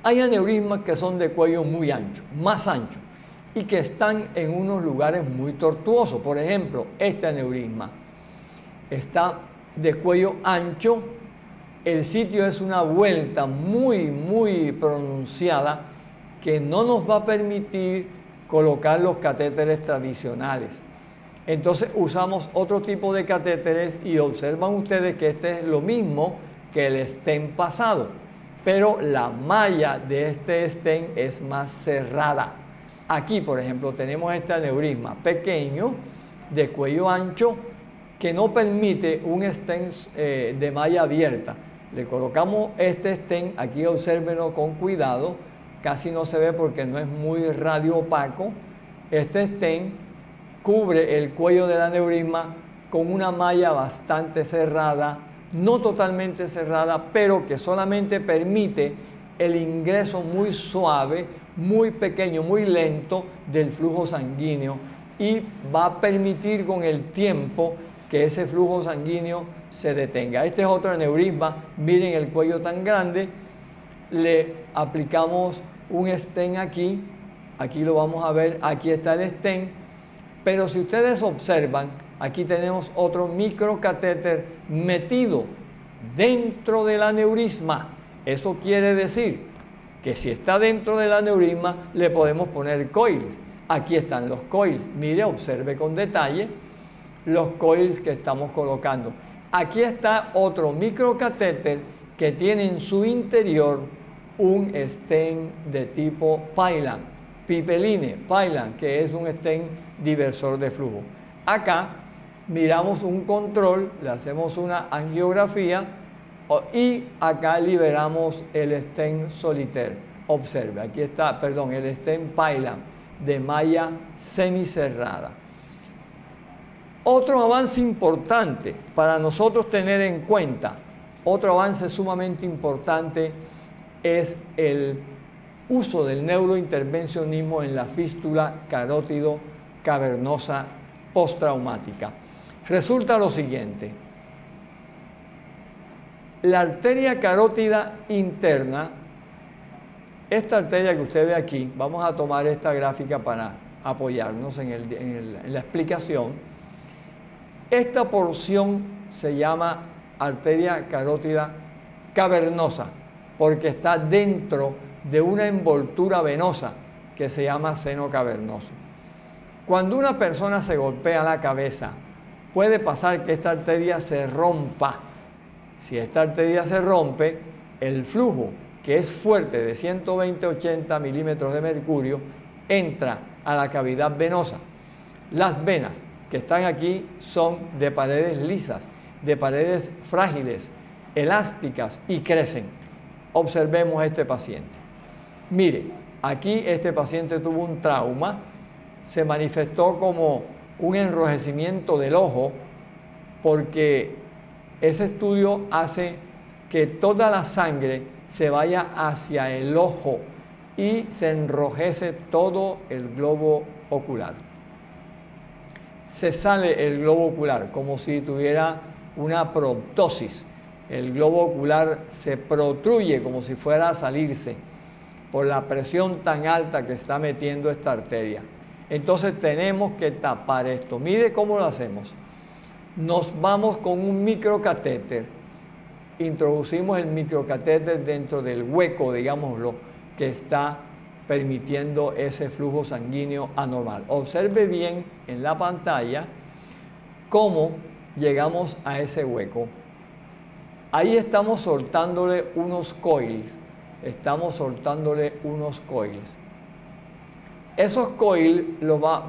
S1: Hay aneurismas que son de cuello muy ancho, más ancho, y que están en unos lugares muy tortuosos. Por ejemplo, este aneurisma está de cuello ancho, el sitio es una vuelta muy pronunciada que no nos va a permitir colocar los catéteres tradicionales. Entonces usamos otro tipo de catéteres y observan ustedes que este es lo mismo que el stent pasado, pero la malla de este stent es más cerrada. Aquí, por ejemplo, tenemos este aneurisma pequeño de cuello ancho que no permite un stent de malla abierta. Le colocamos este stent, aquí obsérvenlo con cuidado, casi no se ve porque no es muy radioopaco. Este stent cubre el cuello del aneurisma con una malla bastante cerrada, no totalmente cerrada, pero que solamente permite el ingreso muy suave, muy pequeño, muy lento del flujo sanguíneo y va a permitir con el tiempo que ese flujo sanguíneo se detenga. Este es otro aneurisma, miren el cuello tan grande, le aplicamos un stent aquí lo vamos a ver, aquí está el stent, pero si ustedes observan, aquí tenemos otro microcatéter metido dentro del aneurisma. Eso quiere decir que si está dentro del aneurisma le podemos poner coils. Aquí están los coils, mire, observe con detalle los coils que estamos colocando. Aquí está otro microcatéter que tiene en su interior un stent de tipo Pylan, Pipeline, Pylan, que es un stent diversor de flujo. Acá miramos un control, le hacemos una angiografía y acá liberamos el stent Solitaire. Observe, aquí está, el stent Pylan de malla semicerrada. Otro avance importante para nosotros tener en cuenta, otro avance sumamente importante es el uso del neurointervencionismo en la fístula carótido cavernosa postraumática. Resulta lo siguiente: la arteria carótida interna, esta arteria que usted ve aquí, vamos a tomar esta gráfica para apoyarnos en la explicación. Esta porción se llama arteria carótida cavernosa porque está dentro de una envoltura venosa que se llama seno cavernoso. Cuando una persona se golpea la cabeza, puede pasar que esta arteria se rompa. Si esta arteria se rompe, el flujo, que es fuerte, de 120-80 milímetros de mercurio, entra a la cavidad venosa. Las venas que están aquí son de paredes lisas, de paredes frágiles, elásticas y crecen. Observemos a este paciente. Mire, aquí este paciente tuvo un trauma, se manifestó como un enrojecimiento del ojo porque ese estudio hace que toda la sangre se vaya hacia el ojo y se enrojece todo el globo ocular. Se sale el globo ocular como si tuviera una proptosis. El globo ocular se protruye como si fuera a salirse por la presión tan alta que está metiendo esta arteria. Entonces tenemos que tapar esto. Mire cómo lo hacemos. Nos vamos con un microcatéter, introducimos el microcatéter dentro del hueco, digámoslo, que está permitiendo ese flujo sanguíneo anormal. Observe bien en la pantalla cómo llegamos a ese hueco. Ahí estamos soltándole unos coils. Esos coils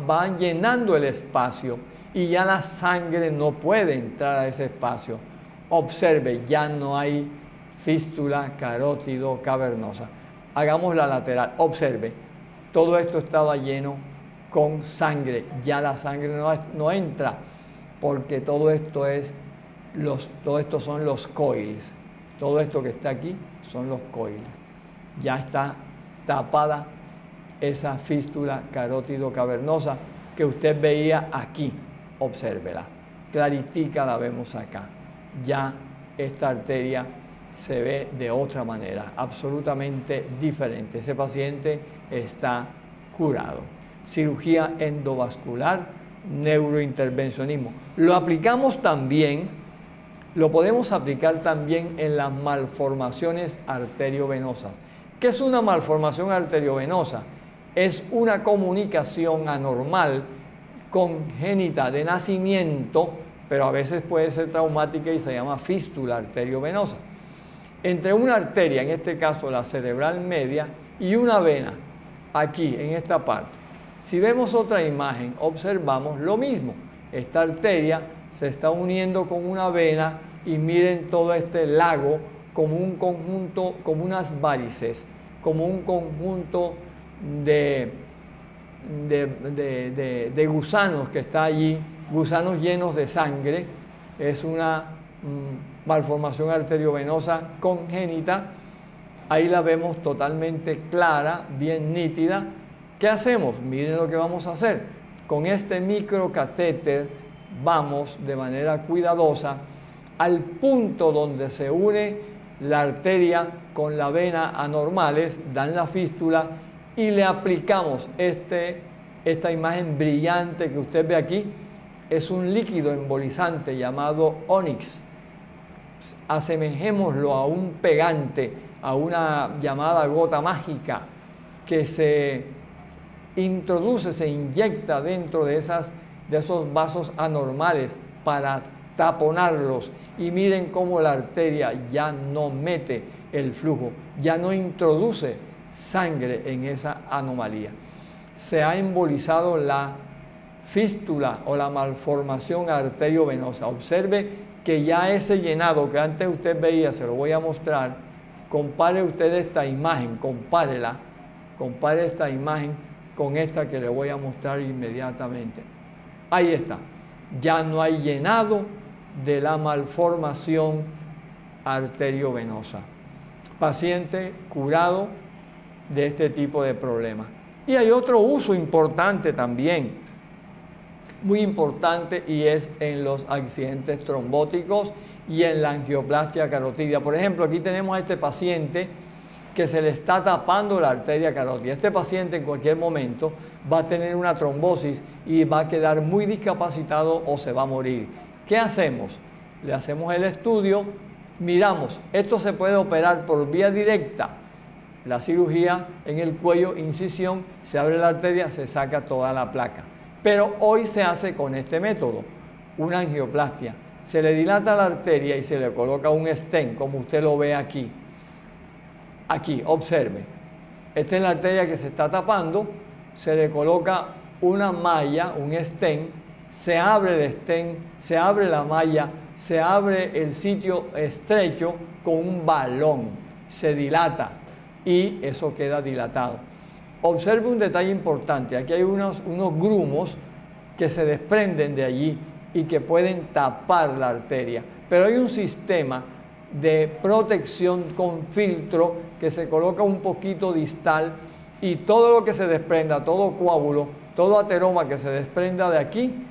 S1: van llenando el espacio y ya la sangre no puede entrar a ese espacio. Observe, ya no hay fístula carótido cavernosa. Hagamos la lateral. Observe, todo esto estaba lleno con sangre. Ya la sangre no entra, porque todo esto son los coils. Todo esto que está aquí son los coils. Ya está tapada esa fístula carótido cavernosa que usted veía aquí. Obsérvela. Claritica la vemos acá. Ya esta arteria se ve de otra manera, absolutamente diferente. Ese paciente está curado. Cirugía endovascular, neurointervencionismo. Lo aplicamos también, lo podemos aplicar también en las malformaciones arteriovenosas. ¿Qué es una malformación arteriovenosa? Es una comunicación anormal, congénita, de nacimiento, pero a veces puede ser traumática y se llama fístula arteriovenosa. Entre una arteria, en este caso la cerebral media, y una vena, aquí en esta parte. Si vemos otra imagen, observamos lo mismo. Esta arteria se está uniendo con una vena y miren todo este lago como un conjunto, como unas varices, como un conjunto de gusanos que está allí, gusanos llenos de sangre. Es una malformación arteriovenosa congénita. Ahí la vemos totalmente clara, bien nítida. ¿Qué hacemos? Miren lo que vamos a hacer. Con este microcatéter vamos de manera cuidadosa al punto donde se une la arteria con la vena anormales, dan la fístula y le aplicamos esta imagen brillante que usted ve aquí. Es un líquido embolizante llamado Onyx. Asemejémoslo a un pegante, a una llamada gota mágica que se introduce, se inyecta dentro de esos vasos anormales para taponarlos. Y miren cómo la arteria ya no mete el flujo, ya no introduce sangre en esa anomalía. Se ha embolizado la fístula o la malformación arteriovenosa. Observe que ya ese llenado que antes usted veía, se lo voy a mostrar. Compare usted esta imagen, compare esta imagen con esta que le voy a mostrar inmediatamente. Ahí está. Ya no hay llenado de la malformación arteriovenosa. Paciente curado de este tipo de problemas. Y hay otro uso importante también, muy importante, y es en los accidentes trombóticos y en la angioplastia carotidia. Por ejemplo, aquí tenemos a este paciente que se le está tapando la arteria carótida. Este paciente en cualquier momento va a tener una trombosis y va a quedar muy discapacitado o se va a morir. ¿Qué hacemos? Le hacemos el estudio, miramos, esto se puede operar por vía directa. La cirugía en el cuello, incisión, se abre la arteria, se saca toda la placa. Pero hoy se hace con este método, una angioplastia. Se le dilata la arteria y se le coloca un stent, como usted lo ve aquí. Aquí, observe. Esta es la arteria que se está tapando, se le coloca una malla, un stent, se abre el stent, se abre la malla, se abre el sitio estrecho con un balón, se dilata y eso queda dilatado. Observe un detalle importante, aquí hay unos grumos que se desprenden de allí y que pueden tapar la arteria, pero hay un sistema de protección con filtro que se coloca un poquito distal y todo lo que se desprenda, todo coágulo, todo ateroma que se desprenda de aquí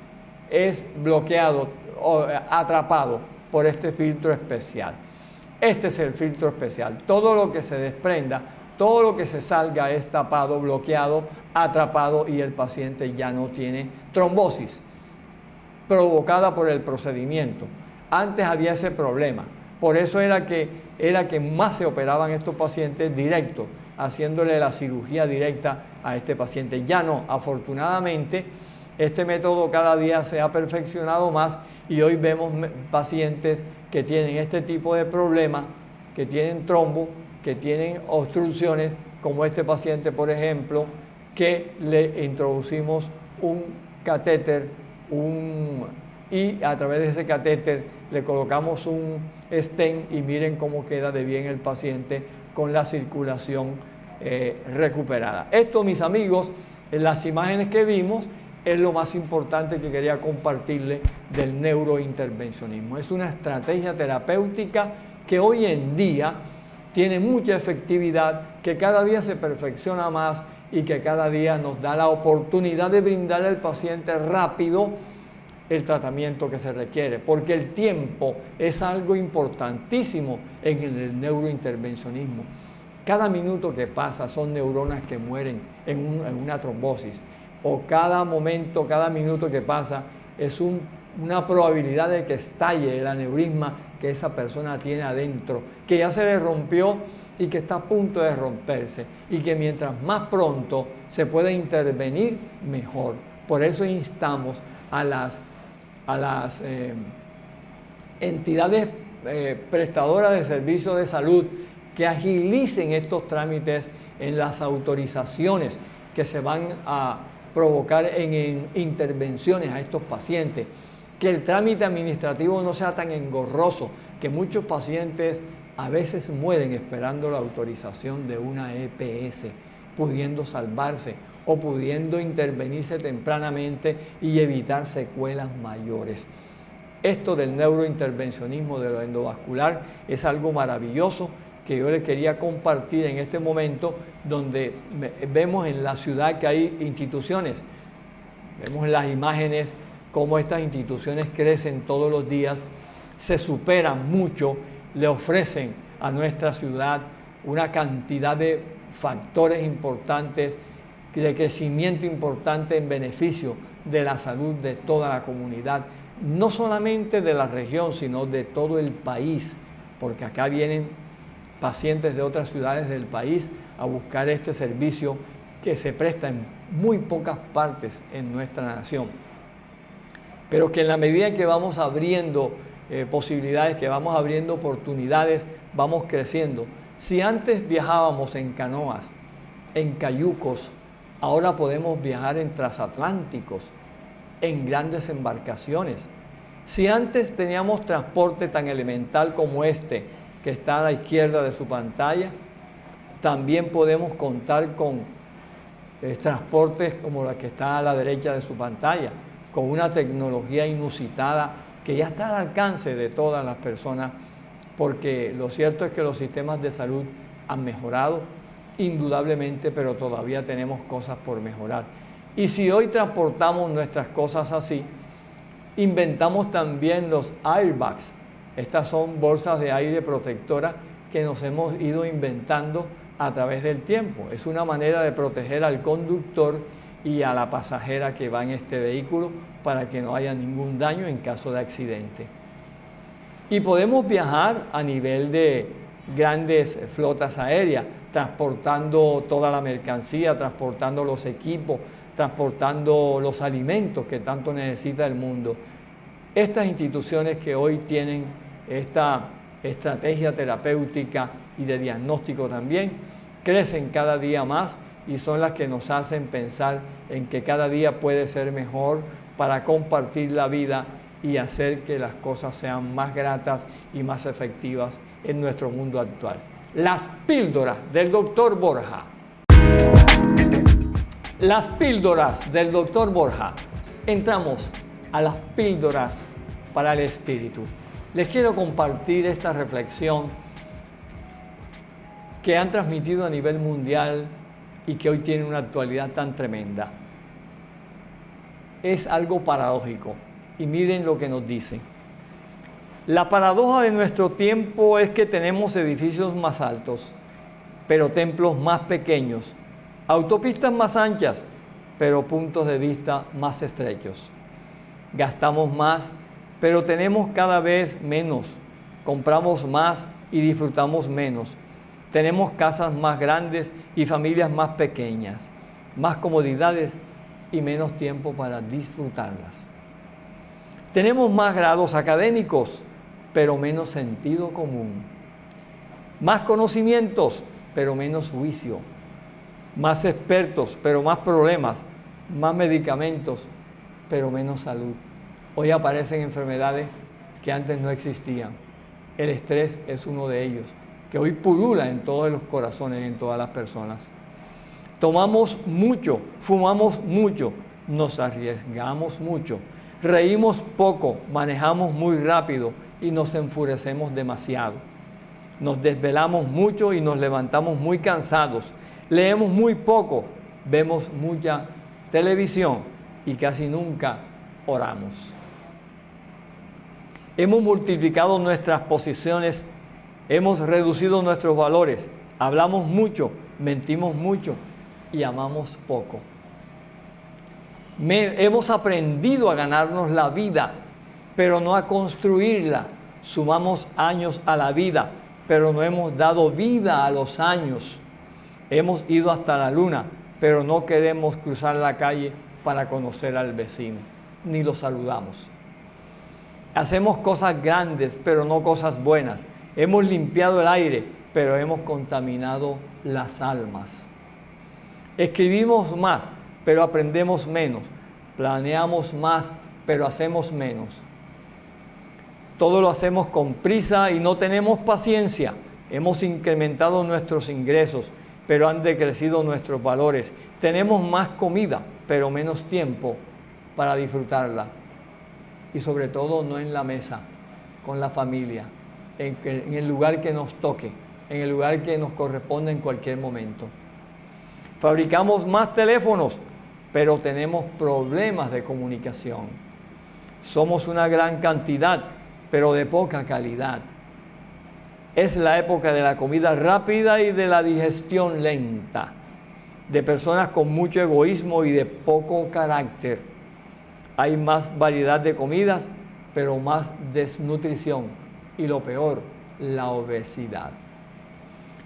S1: es bloqueado o atrapado por este filtro especial. Este es el filtro especial. Todo lo que se desprenda, todo lo que se salga es tapado, bloqueado, atrapado y el paciente ya no tiene trombosis provocada por el procedimiento. Antes había ese problema. Por eso era que más se operaban estos pacientes directos, haciéndole la cirugía directa a este paciente. Ya no, afortunadamente, este método cada día se ha perfeccionado más y hoy vemos pacientes que tienen este tipo de problemas, que tienen trombo, que tienen obstrucciones, como este paciente, por ejemplo, que le introducimos un catéter y a través de ese catéter le colocamos un stent y miren cómo queda de bien el paciente con la circulación recuperada. Esto, mis amigos, En las imágenes que vimos es lo más importante que quería compartirle del neurointervencionismo. Es una estrategia terapéutica que hoy en día tiene mucha efectividad, que cada día se perfecciona más y que cada día nos da la oportunidad de brindarle al paciente rápido el tratamiento que se requiere, porque el tiempo es algo importantísimo en el neurointervencionismo. Cada minuto que pasa son neuronas que mueren en una trombosis, o cada momento, cada minuto que pasa es una probabilidad de que estalle el aneurisma que esa persona tiene adentro, que ya se le rompió y que está a punto de romperse, y que mientras más pronto se pueda intervenir, mejor. Por eso instamos a las entidades prestadoras de servicios de salud que agilicen estos trámites en las autorizaciones que se van a provocar en intervenciones a estos pacientes, que el trámite administrativo no sea tan engorroso, que muchos pacientes a veces mueren esperando la autorización de una EPS, pudiendo salvarse o pudiendo intervenirse tempranamente y evitar secuelas mayores. Esto del neurointervencionismo de lo endovascular es algo maravilloso que yo les quería compartir en este momento, donde vemos en la ciudad que hay instituciones, vemos en las imágenes cómo estas instituciones crecen todos los días, se superan mucho, le ofrecen a nuestra ciudad una cantidad de factores importantes, de crecimiento importante en beneficio de la salud de toda la comunidad, no solamente de la región, sino de todo el país, porque acá vienen pacientes de otras ciudades del país a buscar este servicio que se presta en muy pocas partes en nuestra nación. Pero que en la medida en que vamos abriendo posibilidades, que vamos abriendo oportunidades, vamos creciendo. Si antes viajábamos en canoas, en cayucos, ahora podemos viajar en transatlánticos, en grandes embarcaciones. Si antes teníamos transporte tan elemental como este, que está a la izquierda de su pantalla, también podemos contar con transportes como la que está a la derecha de su pantalla, con una tecnología inusitada que ya está al alcance de todas las personas, porque lo cierto es que los sistemas de salud han mejorado, indudablemente, pero todavía tenemos cosas por mejorar. Y si hoy transportamos nuestras cosas así, inventamos también los airbags. Estas son bolsas de aire protectoras que nos hemos ido inventando a través del tiempo. Es una manera de proteger al conductor y a la pasajera que va en este vehículo para que no haya ningún daño en caso de accidente. Y podemos viajar a nivel de grandes flotas aéreas, transportando toda la mercancía, transportando los equipos, transportando los alimentos que tanto necesita el mundo. Estas instituciones que hoy tienen esta estrategia terapéutica y de diagnóstico también, crecen cada día más y son las que nos hacen pensar en que cada día puede ser mejor para compartir la vida y hacer que las cosas sean más gratas y más efectivas en nuestro mundo actual. Las píldoras del Dr. Borja. Las píldoras del Dr. Borja. Entramos a las píldoras para el espíritu. Les quiero compartir esta reflexión que han transmitido a nivel mundial y que hoy tiene una actualidad tan tremenda. Es algo paradójico y miren lo que nos dice. La paradoja de nuestro tiempo es que tenemos edificios más altos, pero templos más pequeños, autopistas más anchas, pero puntos de vista más estrechos. Gastamos más, pero tenemos cada vez menos. Compramos más y disfrutamos menos. Tenemos casas más grandes y familias más pequeñas, más comodidades y menos tiempo para disfrutarlas. Tenemos más grados académicos, pero menos sentido común. Más conocimientos, pero menos juicio. Más expertos, pero más problemas. Más medicamentos, pero menos salud. Hoy aparecen enfermedades que antes no existían. El estrés es uno de ellos, que hoy pulula en todos los corazones, en todas las personas. Tomamos mucho, fumamos mucho, nos arriesgamos mucho, reímos poco, manejamos muy rápido y nos enfurecemos demasiado. Nos desvelamos mucho y nos levantamos muy cansados. Leemos muy poco, vemos mucha televisión y casi nunca oramos. Hemos multiplicado nuestras posiciones, hemos reducido nuestros valores, hablamos mucho, mentimos mucho y amamos poco. Hemos aprendido a ganarnos la vida, pero no a construirla. Sumamos años a la vida, pero no hemos dado vida a los años. Hemos ido hasta la luna, pero no queremos cruzar la calle para conocer al vecino, ni lo saludamos. Hacemos cosas grandes, pero no cosas buenas. Hemos limpiado el aire, pero hemos contaminado las almas. Escribimos más, pero aprendemos menos. Planeamos más, pero hacemos menos. Todo lo hacemos con prisa y no tenemos paciencia. Hemos incrementado nuestros ingresos, pero han decrecido nuestros valores. Tenemos más comida, pero menos tiempo para disfrutarla. Y sobre todo no en la mesa, con la familia, en el lugar que nos toque, en el lugar que nos corresponde en cualquier momento. Fabricamos más teléfonos, pero tenemos problemas de comunicación. Somos una gran cantidad, pero de poca calidad. Es la época de la comida rápida y de la digestión lenta, de personas con mucho egoísmo y de poco carácter. Hay más variedad de comidas, pero más desnutrición y lo peor, la obesidad.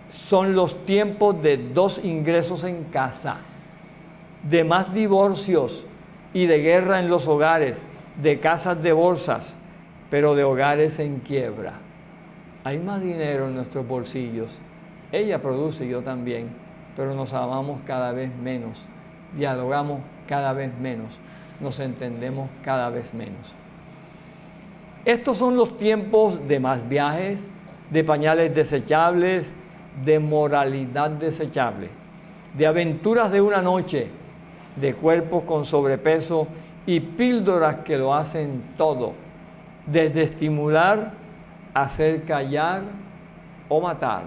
S1: Son los tiempos de 2 ingresos en casa, de más divorcios y de guerra en los hogares, de casas de bolsas, pero de hogares en quiebra. Hay más dinero en nuestros bolsillos. Ella produce y yo también, pero nos amamos cada vez menos, dialogamos cada vez menos, nos entendemos cada vez menos. Estos son los tiempos de más viajes, de pañales desechables, de moralidad desechable, de aventuras de una noche, de cuerpos con sobrepeso y píldoras que lo hacen todo, desde estimular, hacer callar o matar.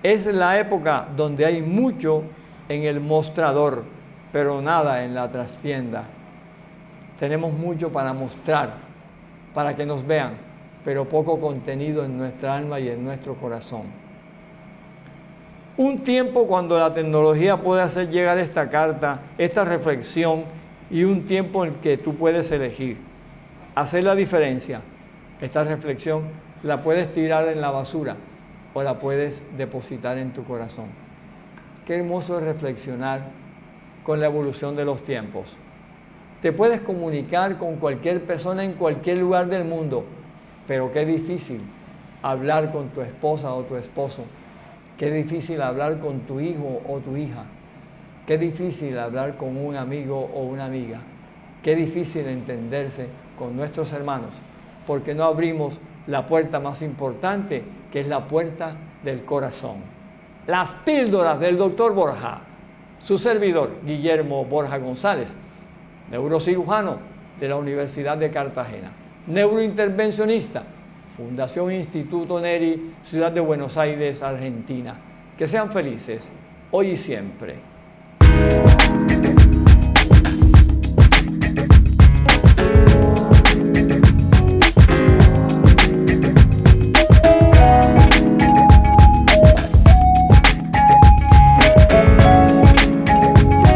S1: Es la época donde hay mucho en el mostrador, pero nada en la trastienda. Tenemos mucho para mostrar, para que nos vean, pero poco contenido en nuestra alma y en nuestro corazón. Un tiempo cuando la tecnología puede hacer llegar esta carta, esta reflexión, y un tiempo en que tú puedes elegir, hacer la diferencia. Esta reflexión la puedes tirar en la basura o la puedes depositar en tu corazón. Qué hermoso es reflexionar con la evolución de los tiempos. Te puedes comunicar con cualquier persona en cualquier lugar del mundo, pero qué difícil hablar con tu esposa o tu esposo. Qué difícil hablar con tu hijo o tu hija. Qué difícil hablar con un amigo o una amiga. Qué difícil entenderse con nuestros hermanos, porque no abrimos la puerta más importante, que es la puerta del corazón. Las píldoras del Dr. Borja. Su servidor, Guillermo Borja González, neurocirujano de la Universidad de Cartagena, neurointervencionista, Fundación Instituto Neri, Ciudad de Buenos Aires, Argentina. Que sean felices, hoy y siempre.